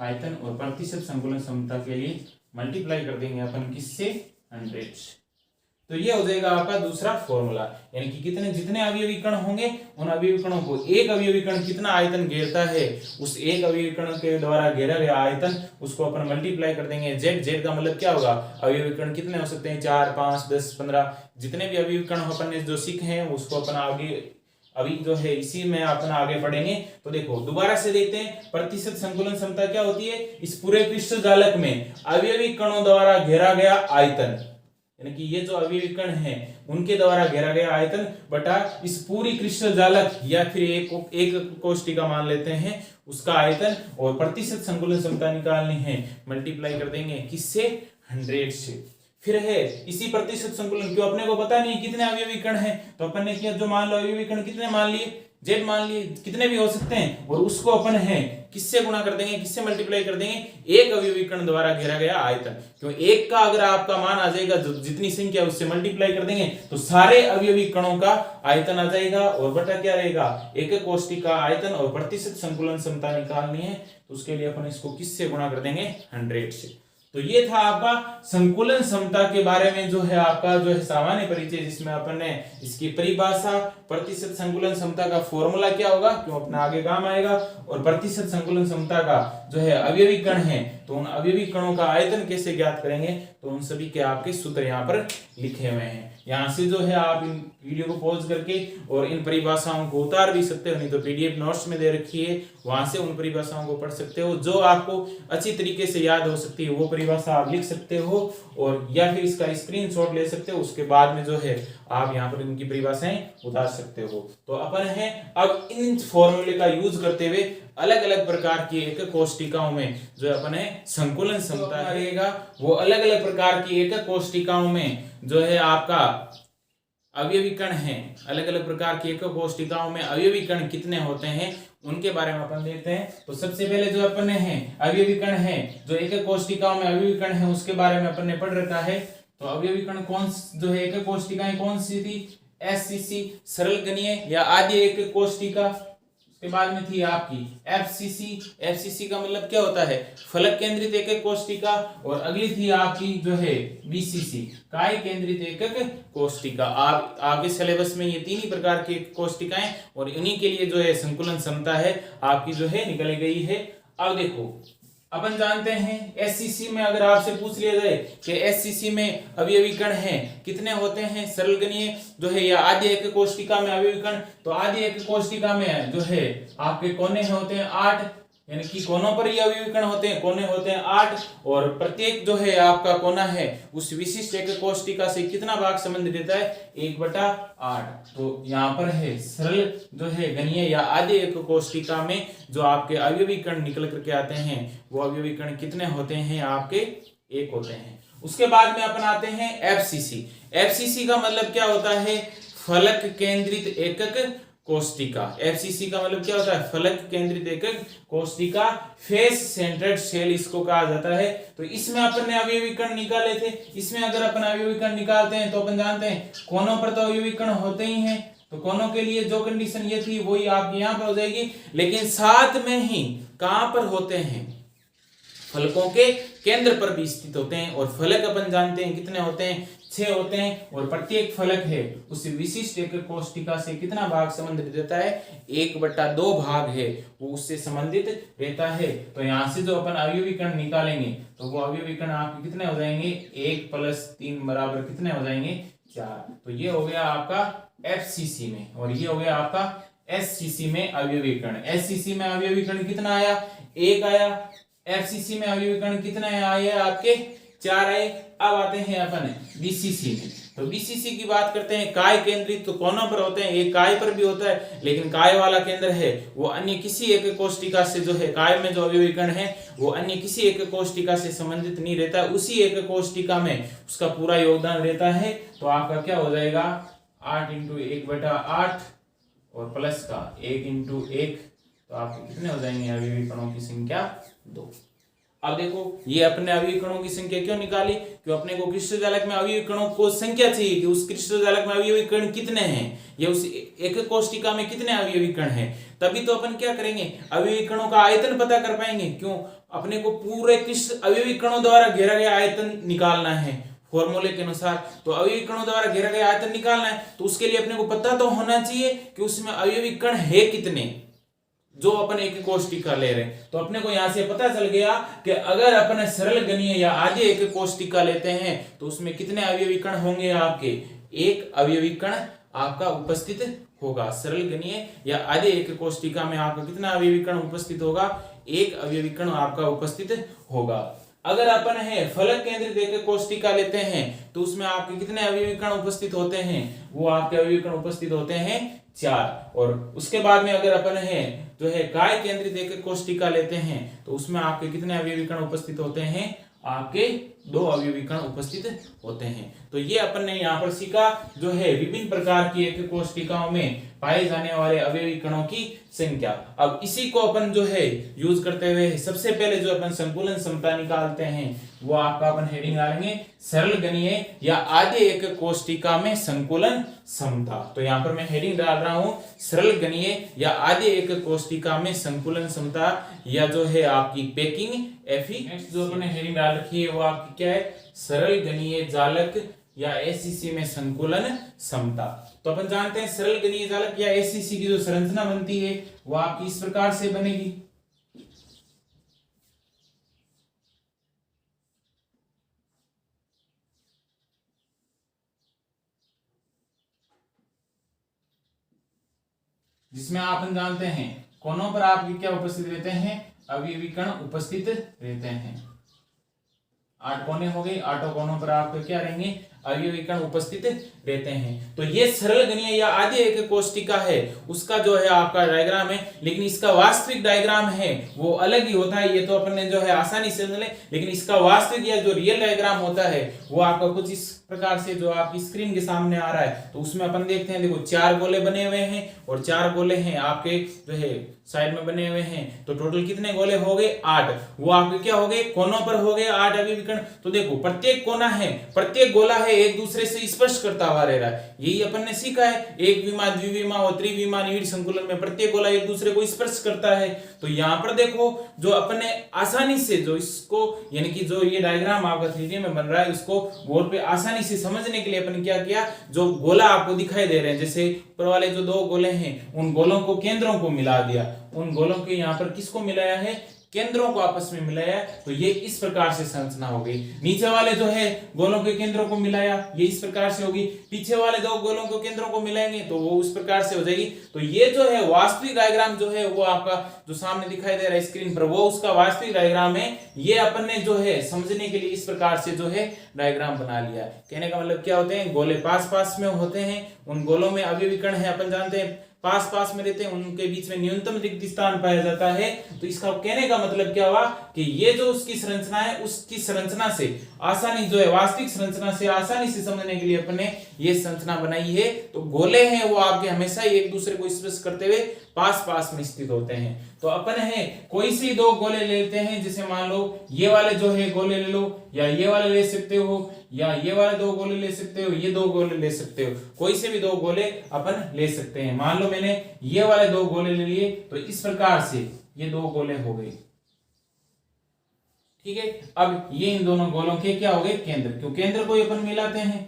आयतन और प्रतिशत संकुलन क्षमता के लिए मल्टीप्लाई कर देंगे अपन किससे, 100। तो ये हो जाएगा आपका दूसरा फॉर्मूला, यानी कि कितने जितने अवयवी कण होंगे उन अवयवी कणों को एक अवयवी कण कितना आयतन घेरता है, उस एक अवयवी कण के द्वारा घेरा गया आयतन उसको अपन मल्टीप्लाई कर देंगे जेड। जेड का मतलब क्या होगा, अवयवी कण कितने हो सकते हैं, 4 5 10 15, जितने भी अवयवी कण अपन ने जो सीखे हैं उसको अपन आगे अभी जो है इसी में अपन आगे पढ़ेंगे। तो देखो दोबारा से देखते हैं, प्रतिशत संकुलन क्षमता क्या होती है, इस पूरे क्रिस्टल जालक में अवयवी कणों द्वारा घेरा गया आयतन, यानी कि ये जो अवयवी कण हैं उनके द्वारा घेरा गया आयतन बटा इस पूरी क्रिस्टल जालक या फिर एक कोष्टिका मान लेते हैं उसका आयतन, और प्रतिशत संकुलन क्षमता निकालनी है, मल्टीप्लाई कर देंगे किससे, 100 से। फिर है इसी प्रतिशत संकुलन, क्यों अपने को पता नहीं कितने अवयवी कण हैं, तो अपन ने किया जो मान लो अवयवी कण कितने मान लिए, जेड मान लिए, कितने भी हो सकते हैं, और उसको अपन है किससे गुणा कर देंगे, किससे मल्टीप्लाई कर देंगे, एक अवयवी कण द्वारा घेरा गया आयतन। क्यों एक का अगर आपका मान आ जाएगा जितनी संख्या उससे मल्टीप्लाई कर देंगे तो सारे अवयवी कणों का आयतन आ जाएगा और बटा क्या रहेगा, एक कोष्टिका आयतन और प्रतिशत संकुलन क्षमता निकालनी है, तो उसके लिए अपन इसको किससे गुणा कर देंगे, 100 से। तो ये था आपका संकुलन क्षमता के बारे में जो है आपका जो है सामान्य परिचय, जिसमें अपन ने इसकी परिभाषा, प्रतिशत संकुलन क्षमता का फॉर्मूला क्या होगा, क्यों अपने आगे काम आएगा, और प्रतिशत संकुलन क्षमता का जो है अवयवी कण है तो उन अवयवी कणों का आयतन कैसे ज्ञात करेंगे, तो उन सभी के आपके सूत्र यहाँ पर लिखे हुए हैं। यहाँ से जो है आप इन वीडियो को पॉज करके और इन परिभाषाओं को उतार भी सकते हो, नहीं तो पीडीएफ नोट्स में दे रखी है, वहां से उन परिभाषाओं को पढ़ सकते हो, जो आपको अच्छी तरीके से याद हो सकती है वो परिभाषा आप लिख सकते हो, और या फिर इसका स्क्रीनशॉट ले सकते हो, उसके बाद में जो है आप यहाँ पर इनकी परिभाषाएं उतार सकते हो। तो अपन है अब इन फॉर्मूले का यूज करते हुए अलग अलग प्रकार की एक कोष्टिकाओं में जो अपन है संकुलन क्षमता रहेगा, वो अलग अलग प्रकार की एक कोष्टिकाओं में जो है आपका अवयवी कण है, अलग अलग प्रकार की एक कोष्टिकाओं में अवयवी कण कितने होते हैं उनके बारे में अपन देखते हैं। तो सबसे पहले जो अपन ने है अवयवी कण है जो एक कोष्टिकाओं में अवयवी कण है उसके बारे में अपन ने पढ़ रखा है। तो अवयवी कण कौन जो है एक कोष्टिकाएं कौन सी थी, एससीसी सरल गणीय या आदि एक कोष्टिका, उसके बाद में थी आपकी एफसीसी, एफसीसी का मतलब क्या होता है, फलक केंद्रित एकक कोष्टिका, और अगली थी आपकी जो है बीसीसी काय केंद्रित एकक कोष्टिका। आप आपके सिलेबस में ये तीन ही प्रकार की कोष्टिकाएं और इन्हीं के लिए जो है संकुलन क्षमता है आपकी जो है निकल गई है। अब देखो अपन जानते हैं एससीसी में अगर आपसे पूछ लिया जाए कि एससीसी में अवयवी कण हैं कितने होते हैं सरल गणीय जो है या आधी एक कोष्टिका में अवयवी कण, तो आधी एक कोष्टिका में जो है आपके कोने होते हैं 8, यानी कि कोनों पर ये अवयवी कण होते हैं, कोने होते हैं 8 और प्रत्येक जो है आपका कोना है उस विशिष्ट एक कोष्टिका से कितना भाग संबंध देता है 1/8। तो यहाँ पर है सरल जो है गणीय या आधी एक कोष्टिका में जो आपके अवयवी कण निकल करके आते हैं वो अवयवी कण कितने होते हैं आपके 1 होते हैं। उसके बाद में अपन आते हैं एफसीसी। एफसीसी का मतलब क्या होता है फलक केंद्रित एकक कोष्टिका। एफसीसी का मतलब क्या होता है फलक केंद्रित एकक कोष्टिका, फेस सेंटर्ड सेल इसको कहा जाता है। तो इसमें अपन ने अवयवी कण निकाले थे, इसमें अगर अपन अवयवी कण निकालते हैं तो अपन जानते हैं कोनों पर तो अवयवी कण होते ही हैं, तो कोनों के लिए जो कंडीशन ये थी वही आपकी यहाँ पर हो जाएगी, लेकिन साथ में ही कहां पर होते हैं फलकों के केंद्र पर भी स्थित होते हैं। और फलक अपन जानते हैं कितने होते हैं 6 होते हैं और प्रत्येक फलक है उस विशिष्ट एक कोष्टिका से कितना भाग संबंधित देता है 1/2 भाग है वो उससे संबंधित रहता है। तो यहाँ से जो अपन अवयवी कण निकालेंगे तो वो अवयवी कण आपके कितने हो जाएंगे 1 + 3 बराबर कितने हो जाएंगे 4। तो ये हो गया आपका एफसीसी में और ये हो गया आपका एससीसी में अवयवी कण। एससीसी में अवयवी कण कितना आया 1 आया, एफसीसी में अवयवी कण कितने आए आपके 4 आए। अब आते हैं अपन बीसीसी में। तो बीसीसी की बात करते हैं काय केंद्रित, तो कोनों पर होते हैं, एक काय पर भी होता है लेकिन काय वाला केंद्र है वो अन्य किसी एक कोष्टिका से जो है काय में जो अवयवी कण है वो अन्य किसी एक कोष्टिका से संबंधित नहीं रहता, उसी एक कोष्टिका में उसका पूरा योगदान रहता है। तो आपका क्या हो जाएगा 8 × 1/8 और प्लस का 1 × 1, तो आपके कितने हो जाएंगे अवयवी कणों की संख्या 2। अब देखो ये अपने अवयवी कणों की संख्या क्यों निकाली, क्यों अपने को क्रिस्टल में अवयवी कणों को संख्या चाहिए कि उस क्रिस्टल में अवयवी कण कितने हैं या उस एक कोष्टिका में कितने अवयवी कण हैं, तभी तो अपन क्या करेंगे अवयवी कणों का आयतन पता कर पाएंगे। क्यों अपने को पूरे क्रिस्टल अवयवी कणों द्वारा घेरा गया आयतन निकालना है फॉर्मूले के अनुसार, तो अवयवी कणों द्वारा घेरा गया आयतन निकालना है तो उसके लिए अपने को पता तो होना चाहिए कि उसमें अवयवी कण है कितने जो अपन एक कोष्टिका ले रहे हैं। तो अपने को यहां से पता चल गया कि अगर अपन सरल गणीय या आधे एक कोष्टिका लेते हैं तो उसमें कितने अवयवी कण होंगे आपके 1 अवयवी कण आपका उपस्थित होगा। सरल गणीय या आधे एक कोष्टिका में आपका कितना अवयवी कण उपस्थित होगा 1 अवयवी कण आपका उपस्थित होगा। अगर अपन है फलक केंद्रित एक कोष्टिका लेते हैं तो उसमें आपके कितने अवयवी कण उपस्थित होते हैं, वो आपके अवयवी कण उपस्थित होते हैं 4। और उसके बाद में अगर अपन है जो है काय केंद्रित एक कोष्टिका लेते हैं तो उसमें आपके कितने अवयवी कण उपस्थित होते हैं, आपके 2 अवयवी कण उपस्थित होते हैं। तो ये अपन ने यहाँ पर सीखा जो है विभिन्न प्रकार की एक कोष्टिकाओं में पाए जाने वाले अवयवी कणों की संख्या। अब इसी को अपन जो है यूज करते हुए सबसे पहले जो अपन संकुलन समता निकालते हैं वो आपका अपन हेडिंग डालेंगे सरल गणीय या आधे एक कोष्टिका में संकुलन समता। तो यहाँ पर मैं हेडिंग डाल रहा हूं सरल गणीय या आधे एक कोष्टिका में संकुलन समता या जो है आपकी पैकिंग एफी। नेक्स्ट जो अपने हेडिंग डाल रखी है वो आपकी क्या है सरल गणीय जालक या एससीसी में संकुलन समता। तो अपन जानते हैं सरल गणीय जालक या एससीसी की जो संरचना बनती है वो आपकी इस प्रकार से बनेगी। जिसमें आप जानते हैं कोनों पर आपके क्या उपस्थित रहते हैं अवयवी कण उपस्थित रहते हैं। 8 कोने हो गए, 8 कोनों पर आपके क्या रहेंगे अवयवी कण उपस्थित रहते हैं। तो ये सरल गणीय या आधे एक कोष्टिका है उसका जो है आपका डायग्राम है, लेकिन इसका वास्तविक डायग्राम है वो अलग ही होता है। ये तो अपन ने जो है आसानी से समझ ले, लेकिन इसका वास्तविक या जो रियल डायग्राम होता है वो आपका कुछ इस प्रकार से जो आपकी स्क्रीन के सामने आ रहा है। तो उसमें अपन देखते हैं देखो 4 गोले बने हुए हैं और 4 गोले हैं आपके जो है साइड में बने हुए हैं। तो टोटल कितने गोले हो गए 8। वो आपके क्या हो गए कोनों पर हो गए 8 अवयवी कण। तो देखो प्रत्येक कोना है प्रत्येक गोला है एक दूसरे से स्पर्श करता हुआ रह रहा है। यही अपन ने सीखा है एक विमा द्विविमा और त्रिविमा निविड़ संकुलन में प्रत्येक गोला एक दूसरे को स्पर्श करता है। तो यहाँ पर देखो जो अपन ने आसानी से जो इसको यानी कि जो ये डायग्राम आपका 3D में बन रहा है इसको बोर्ड पे आसानी से समझने के लिए अपन क्या किया जो गोला आपको दिखाई दे रहे हैं जैसे ऊपर वाले जो 2 गोले हैं उन गोलों को केंद्रों को मिला दिया। उन गोलों के यहाँ पर किसको मिलाया है केंद्रों को आपस में मिलाया तो ये इस प्रकार से संरचना हो गई। नीचे वाले जो है गोलों के केंद्रों को मिलाया, ये इस प्रकार से होगी। पीछे वाले दो गोलों के केंद्रों को मिलाएंगे तो वो उस प्रकार से हो जाएगी। तो ये जो है वास्तविक डायग्राम जो है वो आपका जो सामने दिखाई दे रहा है स्क्रीन पर, वो उसका वास्तविक डायग्राम है। ये अपन ने जो है समझने के लिए इस प्रकार से जो है डायग्राम बना लिया। कहने का मतलब क्या होते हैं, गोले पास पास में होते हैं, उन गोलों में अवयवी कण है अपन जानते हैं पास पास में रहते हैं, उनके बीच में न्यूनतम रिक्त स्थान पाया जाता है। तो इसका कहने का मतलब क्या हुआ कि ये जो उसकी संरचना है उसकी संरचना से आसानी जो है वास्तविक संरचना से आसानी से समझने के लिए अपने ये संरचना बनाई है। तो गोले हैं वो आपके हमेशा ही एक दूसरे को स्पर्श करते हुए पास पास में स्थित होते हैं। तो अपन है कोई से दो गोले लेते हैं, जैसे मान लो ये वाले जो है गोले ले लो, या ये वाले ले सकते हो, या ये वाले दो गोले ले सकते हो, ये दो गोले ले सकते हो, कोई से भी दो गोले अपन ले सकते हैं। मान लो मैंने ये वाले दो गोले ले लिए तो इस प्रकार से ये दो गोले हो गए, ठीक है। अब ये इन दोनों गोलों के क्या हो गए, केंद्र। क्यों केंद्र को अपन मिलाते हैं,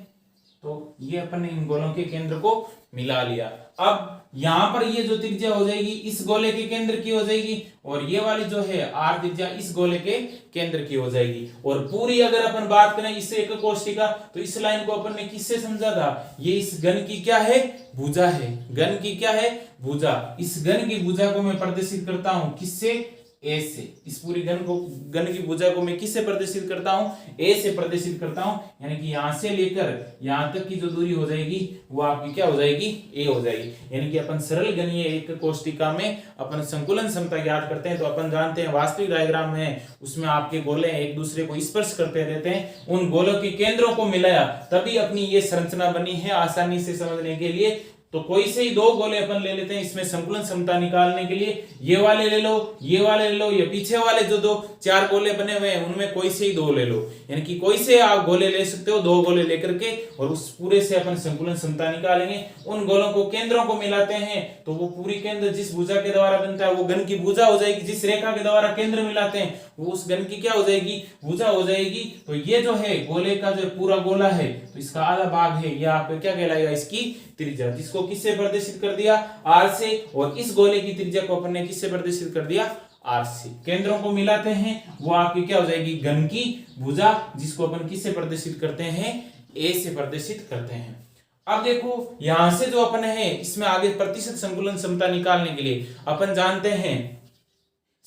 तो ये अपन ने इन गोलों के केंद्र को मिला लिया। अब यहां पर ये जो त्रिज्या हो जाएगी इस गोले के केंद्र की हो जाएगी, और ये वाली जो है आर त्रिज्या इस गोले के केंद्र की हो जाएगी। और पूरी अगर अपन बात करें इससे एक कोष्ठिका, तो इस लाइन को अपन ने किससे समझा था, ये इस घन की क्या है, भुजा है। घन की क्या है, भुजा। इस घन की भुजा को मैं प्रदर्शित करता हूं किससे, ए से। इस पूरी घन की भुजा को मैं किससे प्रदर्शित करता हूं, ए से प्रदर्शित करता हूं। यानी कि यहां से लेकर यहां तक की जो दूरी हो जाएगी वो आपकी क्या हो जाएगी, ए हो जाएगी। यानी कि अपन सरल गणीय एक कोष्ठिका में अपन संकुलन क्षमता ज्ञात करते हैं। तो अपन जानते हैं वास्तविक डायग्राम में उसमें आपके गोले एक दूसरे को स्पर्श करते रहते हैं, उन गोलों के केंद्रों को मिलाया तभी अपनी ये संरचना बनी है आसानी से समझने के लिए। तो कोई से ही दो गोले अपन ले लेते हैं इसमें संकुलन क्षमता निकालने के लिए। ये वाले ले लो, ये वाले ले लो, ये पीछे वाले जो दो चार गोले बने हुए हैं उनमें कोई से ही दो ले लो। यानी कि कोई से आप गोले ले सकते हो, दो गोले लेकर के, और उस पूरे से अपन संकुलन क्षमता निकालेंगे। उन गोलों को केंद्रों को मिलाते हैं तो वो पूरी केंद्र जिस भुजा के द्वारा बनता है वो घन की भुजा हो जाएगी। जिस रेखा के द्वारा केंद्र मिलाते हैं वो उस घन की क्या हो जाएगी, भुजा हो जाएगी। तो ये जो है गोले का जो पूरा गोला है तो इसका आधा भाग है, ये आपको क्या कहलाएगा, इसकी त्रिज्या, जिसको किससे प्रदर्शित कर दिया, आर से। और इस गोले की त्रिज्या को अपन ने किससे प्रदर्शित कर दिया, आर से। केंद्रों को मिलाते हैं वो आपकी क्या हो जाएगी, घन की भुजा, जिसको अपन किससे प्रदर्शित करते हैं, ए से प्रदर्शित करते हैं। अब देखो यहां से जो अपन है इसमें आगे प्रतिशत संकुलन क्षमता निकालने के लिए अपन जानते हैं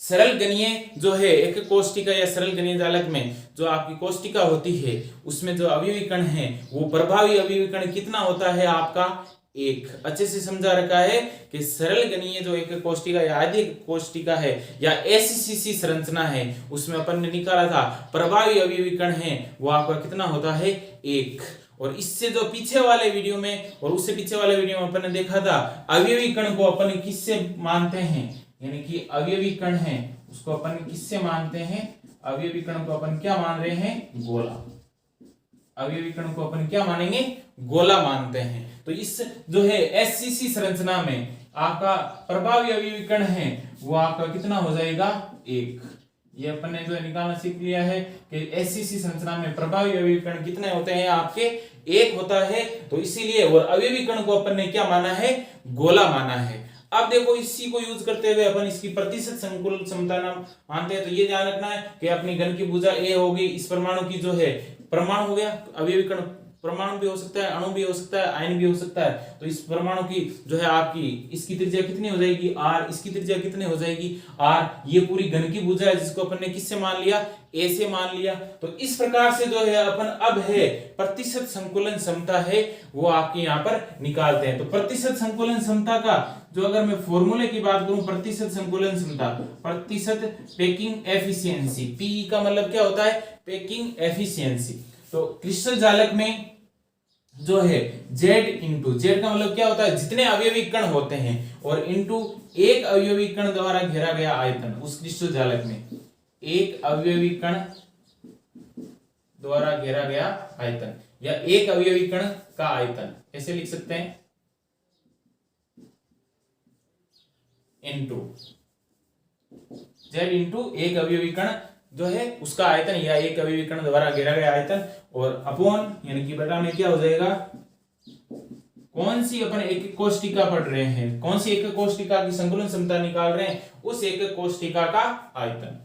सरल गणीय जो है एक कोष्ठिका या सरल गणीय जालक में जो आपकी कोष्ठिका होती है उसमें जो अवयवी कण है वो प्रभावी अवयवी कण कितना होता है आपका, एक। अच्छे से समझा रखा है कि सरल गणीय जो एक कोष्ठिका या आदि कोष्ठिका है या एससीसी संरचना है उसमें अपन ने निकाला था प्रभावी अवयवी कण है वो आपका कितना होता है, एक। और इससे जो पीछे वाले वीडियो में और उससे पीछे वाले वीडियो में अपन ने देखा था अवयवी कण को अपन किससे मानते हैं, यानी कि अवयवी कण है उसको अपन किससे मानते हैं, अवयवी कण को अपन क्या मान रहे हैं, गोला। अवयवी कण को अपन क्या मानेंगे, गोला मानते हैं। तो इस जो है एससीसी संरचना में आपका प्रभावी अवयवी कण है वो आपका कितना हो जाएगा, एक। ये अपन ने जो निकालना सीख लिया है कि एससीसी संरचना में प्रभावी अवयवी कण कितने होते हैं आपके, एक होता है। तो इसीलिए और अवयवी कण को अपन ने क्या माना है, गोला माना है। अब देखो इसी को यूज करते हुए अपन इसकी प्रतिशत संकुलन क्षमता नाम मानते हैं। तो ये ध्यान रखना है कि अपनी घन की भुजा ए होगी, इस परमाणु की जो है परमाणु हो गया, अवयवी कण परमाणु भी हो सकता है, अणु भी हो सकता है, आयन भी हो सकता है। तो इस परमाणु की जो है आपकी इसकी त्रिज्या कितनी हो जाएगी, आर। इसकी त्रिज्या कितनी हो जाएगी, आर। ये पूरी घन की भुजा है जिसको अपन ने किससे मान लिया, ए से मान लिया। तो इस प्रकार से जो है अपन अब है प्रतिशत संकुलन क्षमता है वो आपके यहाँ पर निकालते हैं। तो प्रतिशत संकुलन क्षमता का जो अगर मैं फॉर्मूले की बात करूं, प्रतिशत संकुलन क्षमता, प्रतिशत पैकिंग एफिशिएंसी, पी का मतलब क्या होता है, पैकिंग एफिशिएंसी। तो क्रिस्टल जालक में जो है जेड इंटू, जेड का मतलब क्या होता है, जितने अवयवी कण होते हैं, और इंटू एक अवयवी कण द्वारा घेरा गया आयतन। उस क्रिस्टल जालक में एक अवयवी कण द्वारा घेरा गया आयतन या एक अवयवी कण का आयतन ऐसे लिख सकते हैं, इंटू जेड इंटू एक अवयवी कण जो है उसका आयतन या एक अवयवी कण द्वारा घेरा गया आयतन, और अपॉन यानी कि बटा में क्या हो जाएगा, कौन सी अपन एक कोष्ठिका पढ़ रहे हैं, कौन सी एक कोष्ठिका की संकुलन क्षमता निकाल रहे हैं, उस एक कोष्ठिका का आयतन।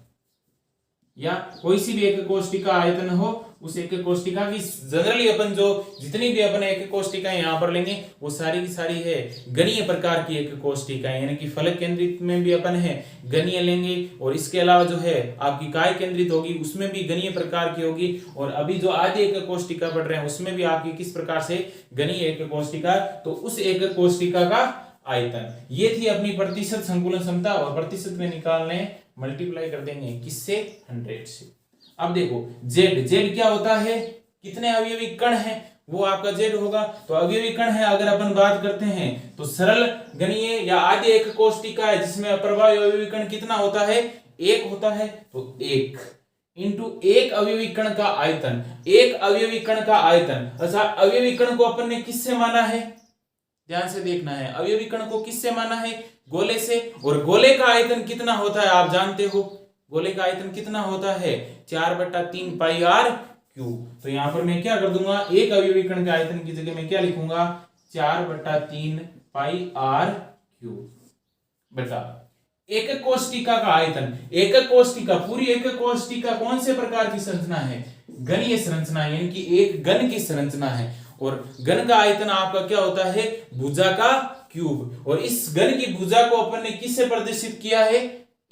या कोई सी भी एक कोष्टिका आयतन हो, उस एक कोष्टिका की जनरली अपन जो जितनी भी अपन एक कोष्टिका यहाँ पर लेंगे वो सारी की सारी है गणीय प्रकार की एक कोष्टिका, यानी कि फलक केंद्रित में भी अपन है गणीय लेंगे, और इसके अलावा जो है आपकी काय केंद्रित होगी उसमें भी गणीय प्रकार की होगी, और अभी जो आधी एक कोष्टिका पढ़ रहे हैं उसमें भी आपकी किस प्रकार से गणीय एक कोष्टिका, तो उस एक कोष्टिका का आयतन। ये थी अपनी प्रतिशत संकुलन क्षमता, और प्रतिशत में निकालने मल्टीप्लाई कर देंगे किससे, 100 से। अब देखो जेड, जेड क्या होता है, कितने अवयवी कण है वो आपका जेड होगा। तो अवयवी कण है अगर अपन बात करते हैं तो सरल गणीय या आधी एक कोष्टिका है जिसमें प्रभावी अवयवी कण कितना होता है, 1 होता है, तो 1 इंटू एक अवयवी कण का आयतन, एक अवयवी कण का आयतन। अच्छा अवयवी कण को अपन ने किससे माना है, ध्यान से देखना है, अवयवी कण को किससे माना है, गोले से, और गोले का आयतन कितना होता है आप जानते हो, गोले का आयतन कितना होता है 4/3 पाई r क्यूब। तो यहां पर मैं क्या कर दूंगा, एक अवयवी कण के आयतन की जगह मैं क्या लिखूंगा 4/3 पाई r क्यूब बटा एक कोष्टिका का आयतन। एक कोष्टिका, पूरी एक कोष्टिका कौन से प्रकार की संरचना है, गणीय संरचना, यानी कि एक घन की संरचना है, और घन का आयतन आपका क्या होता है, भुजा का क्यूब। और इस घन की भुजा को अपन ने किससे प्रदर्शित किया है,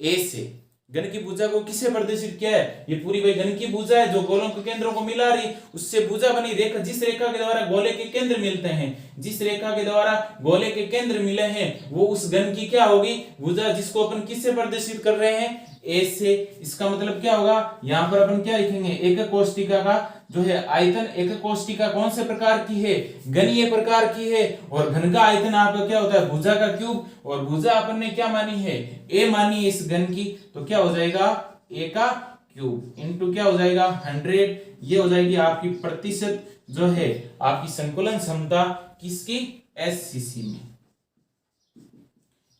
ए से। घन की भुजा को किससे प्रदर्शित किया है, ये पूरी वही घन की भुजा है जो गोलों के केंद्रों को मिला रही, उससे भुजा बनी। रेखा, जिस रेखा के द्वारा गोले के केंद्र मिलते हैं, जिस रेखा के द्वारा गोले के केंद्र मिले हैं वो उस घन की क्या होगी, भुजा, जिसको अपन किससे प्रदर्शित कर रहे हैं, ए से। इसका मतलब क्या होगा, यहां पर अपन क्या लिखेंगे, एक कोष्टिका का जो है आयतन, एक कोष्टिका कौन से प्रकार की है, गणीय प्रकार की है, और घन का आयतन आपका क्या होता है, भुजा का क्यूब, और भुजा अपन ने क्या मानी है, ए मानी है इस घन की, तो क्या हो जाएगा ए का क्यूब इंटू क्या हो जाएगा 100। ये हो जाएगी आपकी प्रतिशत जो है आपकी संकुलन क्षमता किसकी, एससीसी में।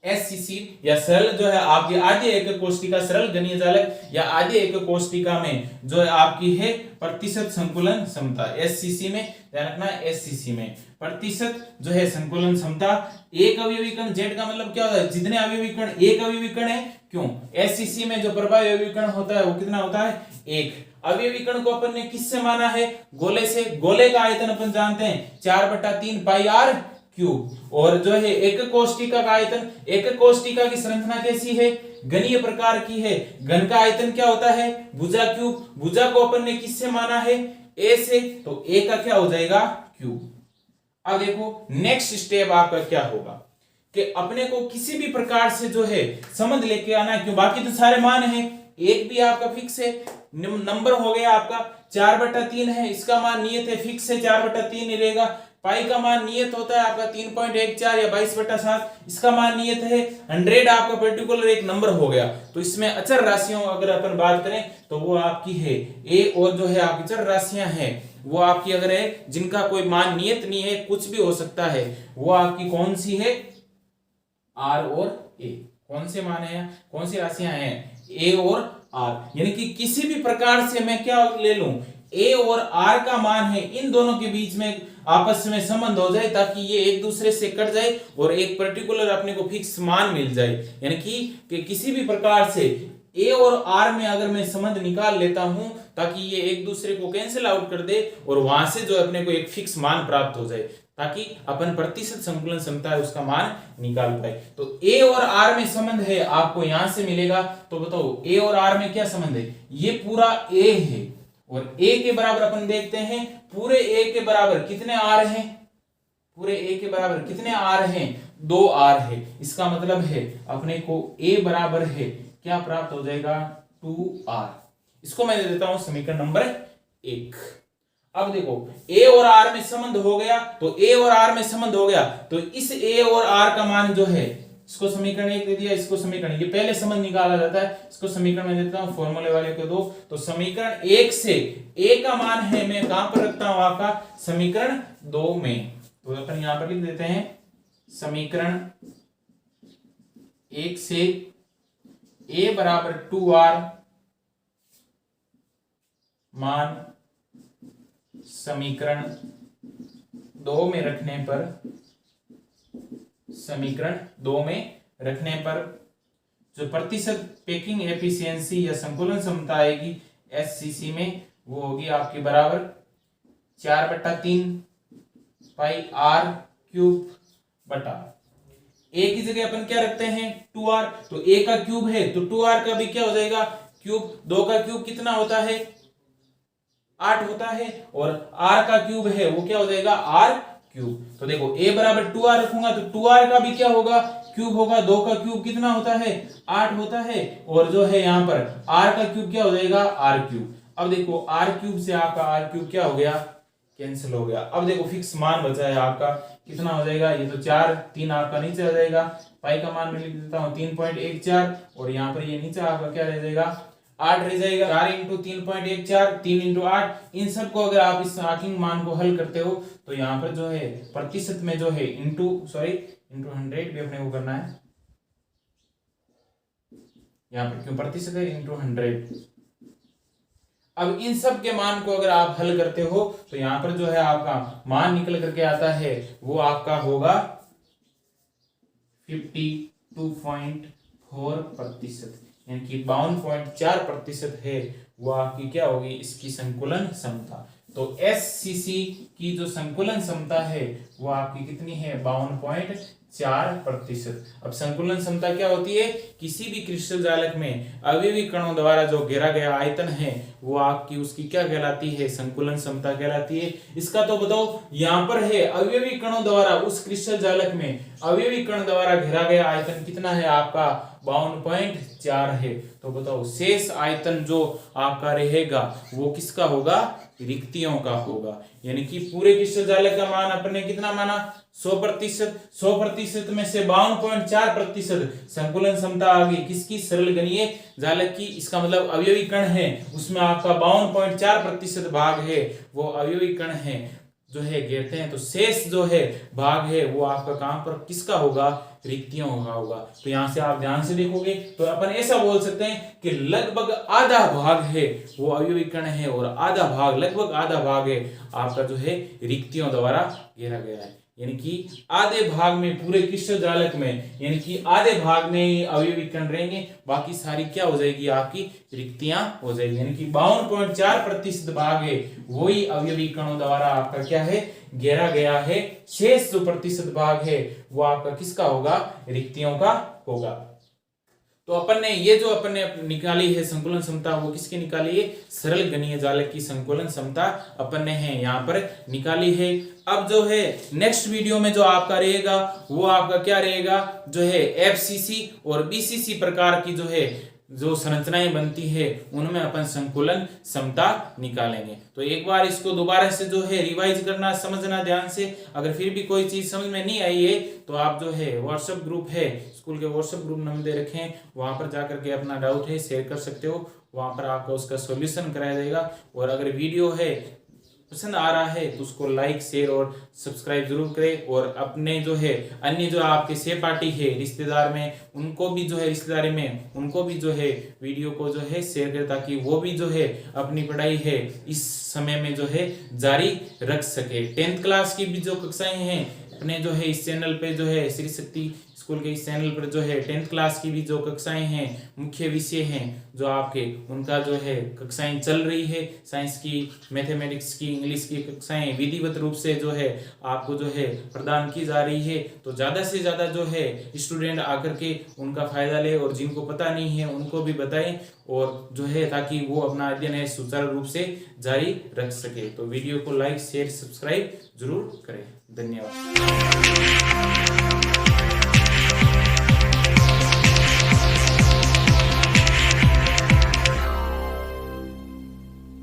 एससीसी या सरल जो है आपकी आधी एक कोष्टिका, सरल गणीय जालक या आधी एक कोष्टिका में जो है आपकी है प्रतिशत संकुलन क्षमता, एससीसी में ध्यान रखना, एससीसी में प्रतिशत जो है संकुलन क्षमता। एक अवयवी कण, जेड का मतलब क्या होता है, जितने अवयवी कण, एक अवयवी कण है, क्यों, एससीसी में जो प्रभावी अवयवी कण होता है वो कितना होता है, 1। अवयवी कण को अपन ने किससे माना है, गोले से। गोले का आयतन अपन जानते हैं 4/3 पाई r क्यूब, और जो है एक कोष्टिका का आयतन, एक कोष्टिका की संरचना कैसी है, गणीय प्रकार की है। घन का आयतन क्या होता है, भुजा क्यूब, भुजा को अपन ने किससे माना है, ए से, तो ए का क्या हो जाएगा क्यूब। अब देखो नेक्स्ट स्टेप आपका क्या होगा कि अपने को किसी भी प्रकार से जो है संबंध लेके आना है, क्यों, बाकी तो सारे मान है, एक भी आपका फिक्स है, नंबर हो गया आपका 4/3 है, इसका मान नियत है, फिक्स है 4/3 ही रहेगा। पाई का मान नियत होता है आपका 3.14 या 22/7, इसका मान नियत है 100, आपका पर्टिकुलर एक नंबर हो गया। तो इसमें अचर राशियों अगर अपन बात करें तो वो आपकी है ए, और जो है आपकी चर राशियां हैं वो आपकी अगर है जिनका कोई मान नियत नहीं है, कुछ भी हो सकता है, वो आपकी कौन सी है, आर और ए। कौन से मान है, कौन सी राशियां हैं, ए और आर, यानी कि किसी भी प्रकार से मैं क्या ले लूं, ए और आर का मान है, इन दोनों के बीच में आपस में संबंध हो जाए ताकि ये एक दूसरे से कट जाए और एक पर्टिकुलर अपने को फिक्स मान मिल जाए। यानी कि किसी भी प्रकार से ए और आर में अगर मैं संबंध निकाल लेता हूं ताकि ये एक दूसरे को कैंसिल आउट कर दे और वहां से जो अपने को एक फिक्स मान प्राप्त हो जाए, ताकि अपन प्रतिशत संकुलन क्षमता है उसका मान निकाल पाए। तो ए और आर में संबंध है, आपको यहां से मिलेगा। तो बताओ ए और आर में क्या संबंध है, ये पूरा ए है और ए के बराबर अपन देखते हैं, पूरे ए के बराबर कितने आर हैं, पूरे ए के बराबर कितने आर हैं, 2 आर है। इसका मतलब है अपने को ए बराबर है क्या प्राप्त हो जाएगा, 2r। इसको मैं दे देता हूं समीकरण नंबर 1। अब देखो ए और आर में संबंध हो गया, तो ए और आर में संबंध हो गया तो इस ए और आर का मान जो है, इसको समीकरण 1 दे दिया, इसको समीकरण, ये पहले संबंध निकाला जाता है, इसको समीकरण में देता हूं फॉर्मूले वाले को 2। तो समीकरण 1 से ए का मान है मैं कहां पर रखता हूं, आपका समीकरण 2 में। तो अपन यहां पर लिख देते हैं समीकरण 1 से ए बराबर 2r मान समीकरण 2 में रखने पर, समीकरण 2 में रखने पर जो प्रतिशत पैकिंग एफिशिएंसी या संकुलन क्षमता आएगी एससीसी में, वो होगी आपकी बराबर 4/3 पाई आर क्यूब बटा, ए की जगह अपन क्या रखते हैं 2r, तो a का क्यूब है तो 2r का भी क्या हो जाएगा क्यूब, 2 का क्यूब कितना होता है 8 होता है, और r का क्यूब है वो क्या हो जाएगा r क्यूब। तो देखो a बराबर 2r रखूंगा तो 2r का भी क्या होगा क्यूब होगा, 2 का क्यूब कितना होता है 8 होता है, और जो है यहाँ पर r का क्यूब क्या हो जाएगा r क्यूब। अब देखो r क्यूब से आपका r क्यूब क्या हो गया कैंसिल हो गया। अब देखो फिक्स मान बचा है आपका कितना हो जाएगा, ये तो 4, 3 आपका नीचे आ जाएगा, पाई का मान मैं लिख देता हूँ 3.14, और यहाँ पर ये नीचे आपका क्या रह जाएगा 8 रह जाएगा। 4 इंटू 3.14, 3 इंटू 8, इन सबको अगर आप इस आंकिंग मान को हल करते हो तो यहाँ पर जो है प्रतिशत में जो है इंटू 100 भी अपने को करना है, यहाँ पर क्यों प्रतिशत है इंटू 100। अब इन सब के मान को अगर आप हल करते हो तो यहां पर जो है आपका मान निकल करके आता है वो आपका होगा 52.4%, यानी कि 52.4% है वो आपकी क्या होगी इसकी संकुलन क्षमता। तो एससीसी की जो संकुलन क्षमता है वो आपकी कितनी है 52.4%। अब संकुलन क्षमता क्या होती है, किसी भी क्रिस्टल जालक में अवयवी कणों द्वारा जो घेरा गया आयतन है वो आपकी उसकी क्या कहलाती है संकुलन क्षमता कहलाती है। इसका तो बताओ यहाँ पर है अवयवी कणों द्वारा, उस क्रिस्टल जालक में अवयवी कण द्वारा घेरा गया आयतन कितना है आपका 52.4 है। तो बताओ शेष आयतन जो आपका रहेगा वो किसका होगा रिक्तियों का होगा, यानी कि पूरे क्रिस्टल जालक का मान अपने कितना माना 100% में से 52.4% संकुलन क्षमता आ गई किसकी सरल गणीय जालक की। इसका मतलब अवयवी कण है उसमें आपका 52.4% भाग है वो अवयवी कण है जो है घेरते हैं, तो शेष जो है भाग है वो आपका कहां पर किसका होगा रिक्तियों का होगा। तो यहां से आप ध्यान से देखोगे तो अपन ऐसा बोल सकते हैं कि लगभग आधा भाग है वो अवयवी कण है और आधा भाग लगभग आधा भाग है आपका जो है रिक्तियों द्वारा घेरा गया है, यानी कि आधे भाग में पूरे क्रिस्टल जालक में यानी कि आधे भाग में अवयवी कण रहेंगे, बाकी सारी क्या हो जाएगी आपकी रिक्तियां हो जाएगी, यानी कि 52.4% भाग है वही अवयवी कणों द्वारा आपका क्या है घेरा गया है। शेष जो प्रतिशत भाग है वो आपका किसका होगा रिक्तियों का होगा। तो अपन ने ये जो अपन ने निकाली है संकुलन क्षमता वो किसकी निकाली है सरल गणीय जालक की संकुलन क्षमता अपन ने है यहाँ पर निकाली है। अब जो है नेक्स्ट वीडियो में जो आपका रहेगा वो आपका क्या रहेगा जो है एफसीसी और बीसीसी प्रकार की जो है जो संरचनाएं बनती है उनमें अपन संकुलन क्षमता निकालेंगे। तो एक बार इसको दोबारा से जो है रिवाइज करना समझना ध्यान से, अगर फिर भी कोई चीज समझ में नहीं आई है तो आप जो है व्हाट्सएप ग्रुप है स्कूल के व्हाट्सएप ग्रुप नंबर दे रखे हैं वहां पर जाकर के अपना डाउट है शेयर कर सकते हो, वहां पर आपको उसका सॉल्यूशन कराया जाएगा। और अगर वीडियो है पसंद आ रहा है तो उसको लाइक शेयर और सब्सक्राइब जरूर करें, और अपने जो है अन्य जो आपके सहपाठी है रिश्तेदार में उनको भी जो है रिश्तेदारी में उनको भी जो है वीडियो को जो है शेयर करें ताकि वो भी जो है अपनी पढ़ाई है इस समय में जो है जारी रख सके। 10th क्लास की भी जो कक्षाएं हैं अपने जो है इस चैनल पे जो है श्री शक्ति स्कूल के इस चैनल पर जो है 10th क्लास की भी जो कक्षाएं हैं मुख्य विषय हैं जो आपके उनका जो है कक्षाएं चल रही है, साइंस की मैथमेटिक्स की इंग्लिश की कक्षाएं विधिवत रूप से जो है आपको जो है प्रदान की जा रही है। तो ज़्यादा से ज़्यादा जो है स्टूडेंट आकर के उनका फायदा ले और जिनको पता नहीं है उनको भी बताएं और जो है ताकि वो अपना अध्ययन है सुचारू रूप से जारी रख सके। तो वीडियो को लाइक शेयर सब्सक्राइब जरूर करें। धन्यवाद।